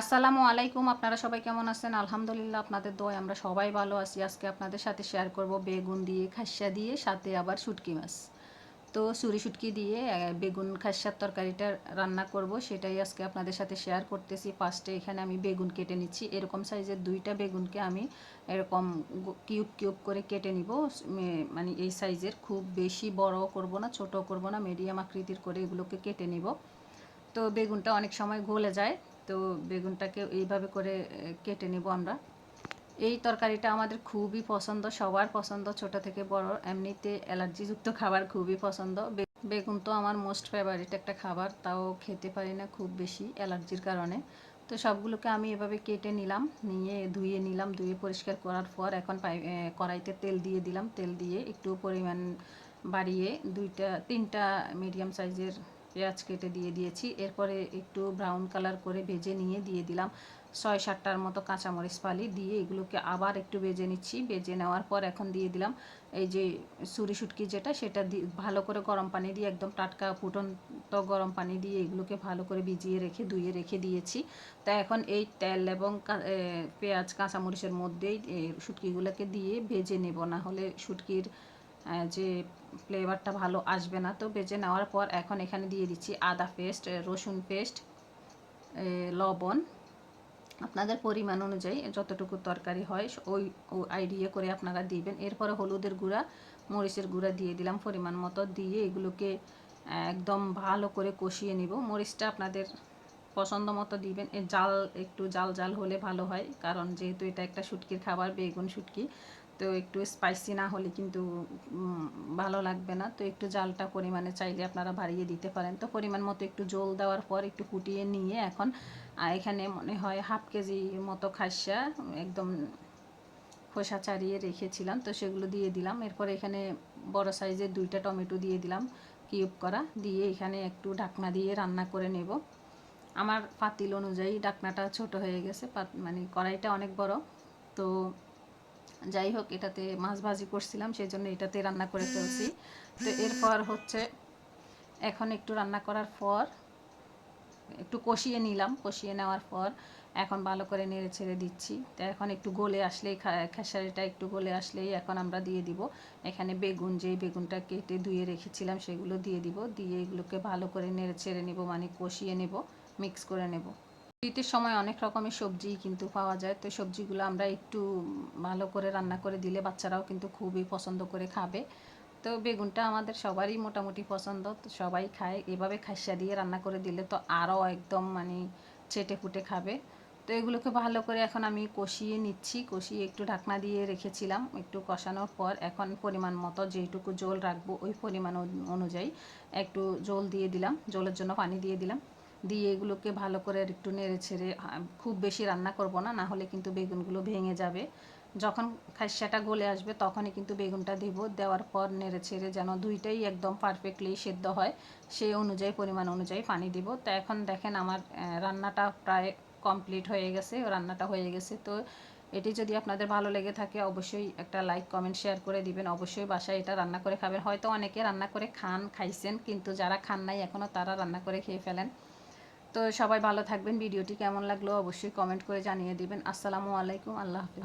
আসসালামু আলাইকুম। আপনারা সবাই কেমন আছেন? আলহামদুলিল্লাহ, আপনাদের দোয়ায় আমরা সবাই ভালো আছি। আজকে আপনাদের সাথে শেয়ার করব বেগুন দিয়ে, খাসা দিয়ে, সাথে আবার শুটকি মাছ। তো চুরি শুটকি দিয়ে বেগুন খাসার তরকারিটা রান্না করব, সেটাই আজকে আপনাদের সাথে শেয়ার করতেছি। ফার্স্টে এখানে আমি বেগুন কেটে নিচ্ছি। এরকম সাইজের দুইটা বেগুনকে আমি এরকম কিউব কিউব করে কেটে নিব। মানে এই সাইজের, খুব বেশি বড় করব না, ছোট করব না, মিডিয়াম আকৃতির করে এগুলোকে কেটে নিব। তো বেগুনটা অনেক সময় গলে যায়, তো বেগুনটাকে এইভাবে করে কেটে নেব আমরা। এই তরকারিটা আমাদের খুবই পছন্দ, সবার পছন্দ, ছোট থেকে বড়। এমনিতে অ্যালার্জিযুক্ত খাবার খুবই পছন্দ। বেগুন তো আমার মোস্ট ফেভারিট একটা খাবার, তাও খেতে পারি না খুব বেশি অ্যালার্জির কারণে। তো সবগুলোকে আমি এভাবে কেটে নিলাম, নিয়ে ধুয়ে নিলাম। ধুয়ে পরিষ্কার করার পর এখন কড়াইতে তেল দিয়ে দিলাম। তেল দিয়ে একটু পরিমাণ বাড়িয়ে দুইটা তিনটা মিডিয়াম সাইজের পেঁয়াজ কেটে দিয়ে দিয়েছি। এরপরে একটু ব্রাউন কালার করে ভেজে নিয়ে দিয়ে দিলাম ৬-৭টার মতো কাঁচামরিচ ফালি দিয়ে এগুলোকে আবার একটু ভেজে নিচ্ছি। ভেজে নেওয়ার পর এখন দিয়ে দিলাম এই যে চুরি শুটকি যেটা, সেটা ভালো করে গরম পানি দিয়ে, একদম টাটকা ফুটন্ত গরম পানি দিয়ে এগুলোকে ভালো করে ভিজিয়ে রেখে ধুয়ে রেখে দিয়েছি। তা এখন এই তেল এবং পেঁয়াজ কাঁচামরিচের মধ্যেই শুটকিগুলোকে দিয়ে ভেজে নেব, না হলে শুটকির যে ফ্লেভারটা ভালো আসবে না। তো ভেজে নেওয়ার পর এখন এখানে দিয়ে দিচ্ছি আদা পেস্ট, রসুন পেস্ট, লবণ আপনাদের পরিমাণ অনুযায়ী, যতটুকু তরকারি হয় ওই আইডিয়া করে আপনারা দিবেন। এরপরে হলুদের গুঁড়া, মরিচের গুঁড়া দিয়ে দিলাম পরিমাণ মতো। দিয়ে এগুলোকে একদম ভালো করে কষিয়ে নিব। মরিচটা আপনাদের পছন্দ মতো দিবেন। এর জাল একটু জাল জাল হলে ভালো হয়, কারণ যেহেতু এটা একটা শুটকির খাবার, বেগুন শুটকি, তো একটু স্পাইসি না হলে কিন্তু ভালো লাগবে না। তো একটু জালটা পরিমাণে চাইলে আপনারা বাড়িয়ে দিতে পারেন। তো পরিমাণ মতো একটু জল দেওয়ার পর একটু ফুটিয়ে নিয়ে এখন এখানে মনে হয় হাফ কেজি মতো খাসা একদম খোসা ছাড়িয়ে রেখেছিলাম, তো সেগুলো দিয়ে দিলাম। এরপর এখানে বড় সাইজের দুইটা টমেটো দিয়ে দিলাম কিউব করা, দিয়ে এখানে একটু ঢাকনা দিয়ে রান্না করে নেব। আমার পাতিল অনুযায়ী ঢাকনাটা ছোট হয়ে গেছে, মানে কড়াইটা অনেক বড়। তো যাই হোক, এটাতে মাছ ভাজি করছিলাম, সেই জন্য এটাতে রান্না করে ফেলছি। তো এরপর হচ্ছে এখন একটু রান্না করার পর একটু কষিয়ে নিলাম। কষিয়ে নেওয়ার পর এখন ভালো করে নেড়ে ছেড়ে দিচ্ছি। তো এখন একটু গলে আসলেই, খেসারিটা একটু গলে আসলেই এখন আমরা দিয়ে দিব এখানে বেগুন, যেই বেগুনটা কেটে ধুয়ে রেখেছিলাম সেগুলো দিয়ে দিব। দিয়ে এগুলোকে ভালো করে নেড়ে ছেড়ে নেব, মানে কষিয়ে নেব, মিক্স করে নেব। শীতের সময় অনেক রকমের সবজি কিন্তু পাওয়া যায়, তো সবজিগুলো আমরা একটু ভালো করে রান্না করে দিলে বাচ্চারাও কিন্তু খুবই পছন্দ করে খাবে। তো বেগুনটা আমাদের সবারই মোটামুটি পছন্দ, তো সবাই খায়। এভাবে খাসা দিয়ে রান্না করে দিলে তো আরও একদম মানে চেটে ফুটে খাবে। তো এগুলোকে ভালো করে এখন আমি কষিয়ে নিচ্ছি। কষিয়ে একটু ঢাকনা দিয়ে রেখেছিলাম। একটু কষানোর পর এখন পরিমাণ মতো যেইটুকু জল রাখবো ওই পরিমাণ অনুযায়ী একটু জল দিয়ে দিলাম, জলের জন্য পানি দিয়ে দিলাম। দিয়ে এগুলোকে ভালো করে একটু নেড়ে ছেড়ে, খুব বেশি রান্না করব না, না হলে কিন্তু বেগুনগুলো ভেঙে যাবে। যখন খাসিয়াটা গলে আসবে তখনই কিন্তু বেগুনটা দিব। দেওয়ার পর নেড়ে ছেড়ে যেন দুইটাই একদম পারফেক্টলি সেদ্ধ হয়, সেই অনুযায়ী পরিমাণ অনুযায়ী পানি দিব। তো এখন দেখেন আমার রান্নাটা প্রায় কমপ্লিট হয়ে গেছে, রান্নাটা হয়ে গেছে। তো এটি যদি আপনাদের ভালো লেগে থাকে অবশ্যই একটা লাইক কমেন্ট শেয়ার করে দিবেন। অবশ্যই বাসায় এটা রান্না করে খাবেন। হয়তো অনেকে রান্না করে খাইছেন, কিন্তু যারা খান নাই এখনও তারা রান্না করে খেয়ে ফেলেন। তো সবাই ভালো থাকবেন। ভিডিওটি কেমন লাগলো অবশ্যই কমেন্ট করে জানিয়ে দিবেন। আসসালামু আলাইকুম, আল্লাহ হাফিজ।